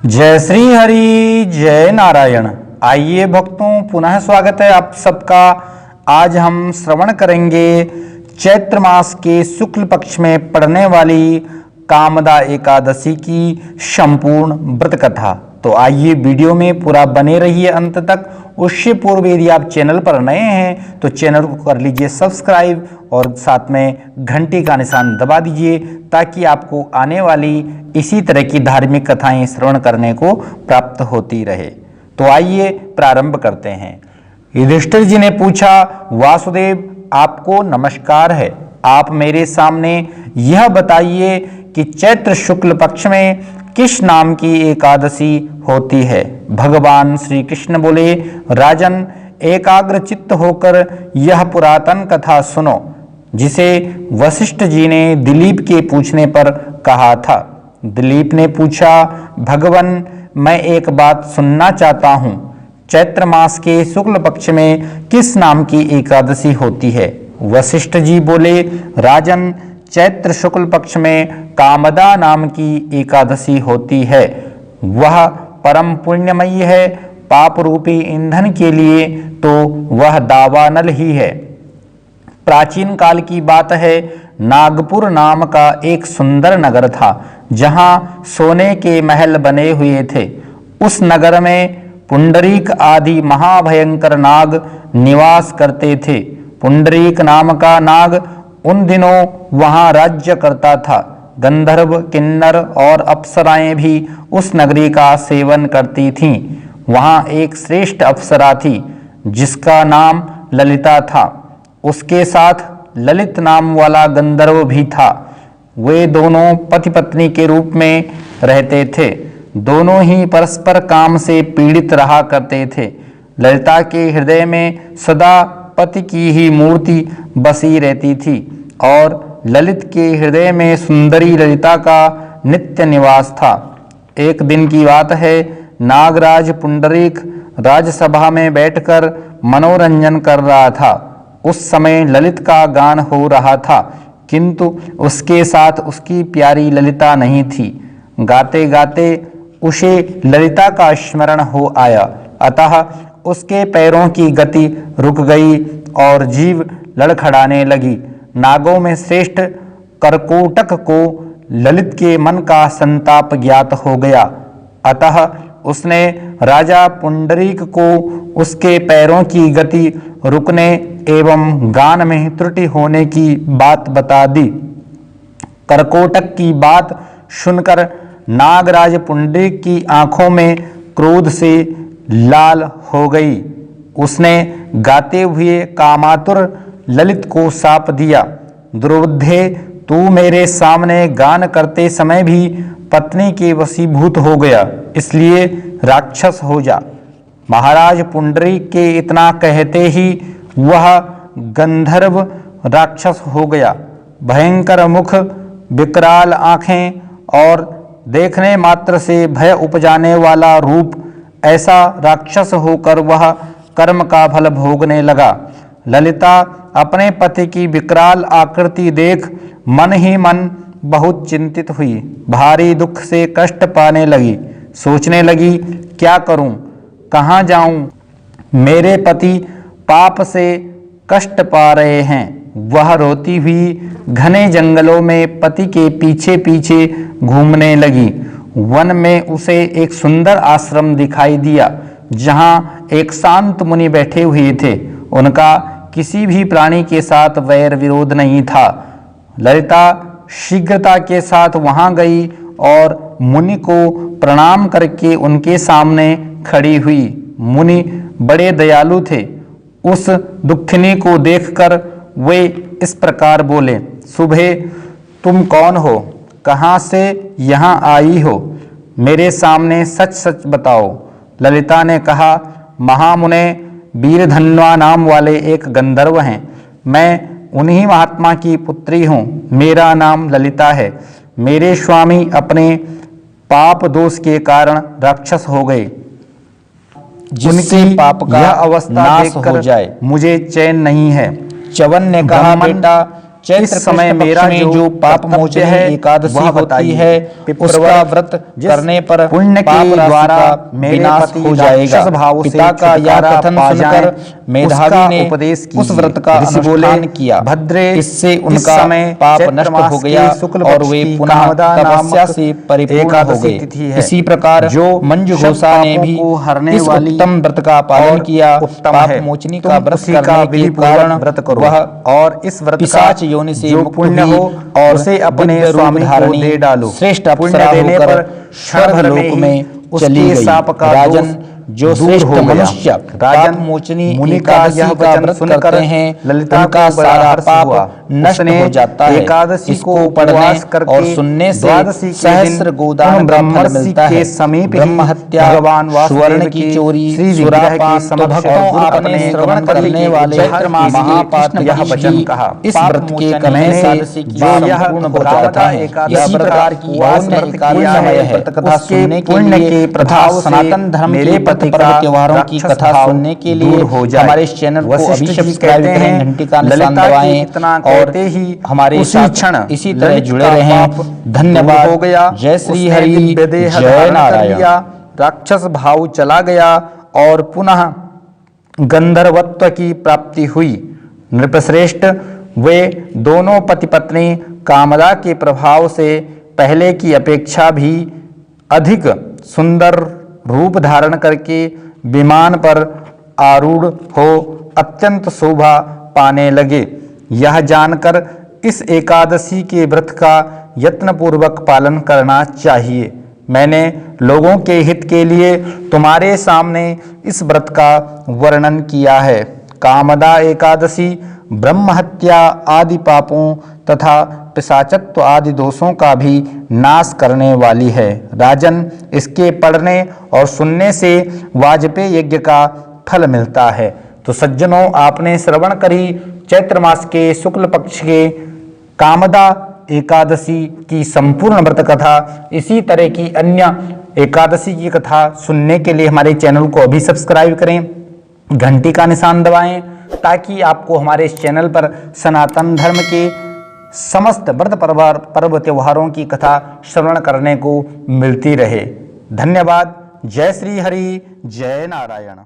जय श्री हरि जय नारायण। आइए भक्तों, पुनः स्वागत है आप सबका। आज हम श्रवण करेंगे चैत्र मास के शुक्ल पक्ष में पड़ने वाली कामदा एकादशी की संपूर्ण व्रत कथा। तो आइए वीडियो में पूरा बने रहिए अंत तक। उससे पूर्व यदि आप चैनल पर नए हैं तो चैनल को कर लीजिए सब्सक्राइब और साथ में घंटी का निशान दबा दीजिए ताकि आपको आने वाली इसी तरह की धार्मिक कथाएं श्रवण करने को प्राप्त होती रहे। तो आइए प्रारंभ करते हैं। युधिष्ठिर जी ने पूछा, वासुदेव आपको नमस्कार है। आप मेरे सामने यह बताइए कि चैत्र शुक्ल पक्ष में किस नाम की एकादशी होती है। भगवान श्री कृष्ण बोले, राजन एकाग्र चित्त होकर यह पुरातन कथा सुनो, जिसे वशिष्ठ जी ने दिलीप के पूछने पर कहा था। दिलीप ने पूछा, भगवन मैं एक बात सुनना चाहता हूँ। चैत्र मास के शुक्ल पक्ष में किस नाम की एकादशी होती है। वशिष्ठ जी बोले, राजन चैत्र शुक्ल पक्ष में कामदा नाम की एकादशी होती है। वह परम पुण्यमयी है। पाप रूपी ईंधन के लिए तो वह दावानल ही है। प्राचीन काल की बात है, नागपुर नाम का एक सुंदर नगर था जहां सोने के महल बने हुए थे। उस नगर में पुंडरीक आदि महाभयंकर नाग निवास करते थे। पुंडरीक नाम का नाग उन दिनों वहां राज्य करता था। गंधर्व, किन्नर और अप्सराएं भी उस नगरी का सेवन करती थीं। वहां एक श्रेष्ठ अप्सरा थी जिसका नाम ललिता था। उसके साथ ललित नाम वाला गंधर्व भी था। वे दोनों पति पत्नी के रूप में रहते थे। दोनों ही परस्पर काम से पीड़ित रहा करते थे। ललिता के हृदय में सदा पति की ही मूर्ति बसी रहती थी और ललित के हृदय में सुंदरी ललिता का नित्य निवास था। एक दिन की बात है, नागराज पुंडरीक राजसभा में बैठकर मनोरंजन कर रहा था। उस समय ललित का गान हो रहा था, किंतु उसके साथ उसकी प्यारी ललिता नहीं थी। गाते गाते उसे ललिता का स्मरण हो आया, अतः उसके पैरों की गति रुक गई और जीभ लड़खड़ाने लगी। नागों में श्रेष्ठ करकोटक को ललित के मन का संताप ज्ञात हो गया, अतः उसने राजा पुंडरीक को उसके पैरों की गति रुकने एवं गान में त्रुटि होने की बात बता दी। करकोटक की बात सुनकर नागराज पुंडरीक की आंखों में क्रोध से लाल हो गई। उसने गाते हुए कामातुर ललित को शाप दिया, दुर्बुद्धे तू मेरे सामने गान करते समय भी पत्नी के वशीभूत हो गया, इसलिए राक्षस हो जा। महाराज पुंडरीक के इतना कहते ही वह गंधर्व राक्षस हो गया। भयंकर मुख, विकराल आंखें और देखने मात्र से भय उपजाने वाला रूप, ऐसा राक्षस होकर वह कर्म का फल भोगने लगा। ललिता अपने पति की विकराल आकृति देख मन ही मन बहुत चिंतित हुई। भारी दुख से कष्ट पाने लगी। सोचने लगी, क्या करूं, कहाँ जाऊं। मेरे पति पाप से कष्ट पा रहे हैं। वह रोती हुई घने जंगलों में पति के पीछे पीछे घूमने लगी। वन में उसे एक सुंदर आश्रम दिखाई दिया जहाँ एक शांत मुनि बैठे हुए थे। उनका किसी भी प्राणी के साथ वैर विरोध नहीं था। ललिता शीघ्रता के साथ वहां गई और मुनि को प्रणाम करके उनके सामने खड़ी हुई। मुनि बड़े दयालु थे। उस दुखिनी को देखकर वे इस प्रकार बोले, सुबह तुम कौन हो, कहाँ से यहाँ आई हो, मेरे सामने सच सच बताओ। ललिता ने कहा, महामुने वीरधन्वा नाम वाले एक गंधर्व हैं। मैं उन्हीं महात्मा की पुत्री हूँ। मेरा नाम ललिता है। मेरे स्वामी अपने पाप दोष के कारण राक्षस हो गए। जिनकी पाप का अवस्था देखकर मुझे चैन नहीं है। च्यवन ने कहा, बेटा इस समय मेरा जो पाप मोचन है एकादशी होती है, उसका व्रत करने पर पुण्य के द्वारा विनाश हो जाएगा। पिता का यह कथन सुनकर मेधावी ने उपदेश उस व्रत का अनुष्ठान किया। भद्रे, इससे उनका पाप नष्ट हो गया और वे पुनः तपस्या से परिपूर्ण हो गए। इसी प्रकार जो मंजू घोषा ने भी इस उत्तम व्रत का पालन किया। पाप मोचनी का व्रत करने के कारण वह और इस व्रत पिशाच योनि से मुक्त हो और उसे अपने स्वामी को दे डालो। श्रेष्ठ अप्सरा होकर स्वर्ग लोक में चली गई। राजन, जो श्रेष्ठ मनुष्य पाप मोचनी मुनि का यह वचन सुनकर हैं, ललिता का सारा पाप नष्ट हो जाता है। एकादशी को पढ़ने और सुनने से सहस्र गोदान ब्राह्मण मिलता है। ब्रह्म हत्या, स्वर्ण की चोरी, सुरापान, तो भक्तों आपने श्रवण करने वाले महापात्र यह वचन कहा। इस व्रत के करने से जो यह पूर्ण हो जाता है। इसी प्रकार की पुण्यमय है। कथा सुनने के लिए प्रभाव सनातन धर्म के पर्व त्योहारों की कथा सुनने के लिए हमारे इस चैनल को अभी सब्सक्राइब करें, घंटी का निशान दबाएं और हमारे साथ इसी तरह जुड़े रहें। धन्यवाद। हो गया। जय श्री हरि, जय नारायण। राक्षस भाव चला गया और पुनः गंधर्वत्व की प्राप्ति हुई। नृपश्रेष्ठ, वे दोनों पति पत्नी कामदा के प्रभाव से पहले की अपेक्षा भी अधिक सुंदर रूप धारण करके विमान पर आरूढ़ हो अत्यंत शोभा पाने लगे। यह जानकर इस एकादशी के व्रत का यत्नपूर्वक पालन करना चाहिए। मैंने लोगों के हित के लिए तुम्हारे सामने इस व्रत का वर्णन किया है। कामदा एकादशी ब्रह्म हत्या आदि पापों तथा पिशाचत्व आदि दोषों का भी नाश करने वाली है। राजन, इसके पढ़ने और सुनने से वाजपेय यज्ञ का फल मिलता है। तो सज्जनों, आपने श्रवण करी चैत्र मास के शुक्ल पक्ष के कामदा एकादशी की संपूर्ण व्रत कथा। इसी तरह की अन्य एकादशी की कथा सुनने के लिए हमारे चैनल को अभी सब्सक्राइब करें, घंटी का निशान दबाएं, ताकि आपको हमारे इस चैनल पर सनातन धर्म के समस्त व्रत पर्व त्योहारों की कथा श्रवण करने को मिलती रहे। धन्यवाद। जय श्री हरि, जय नारायण।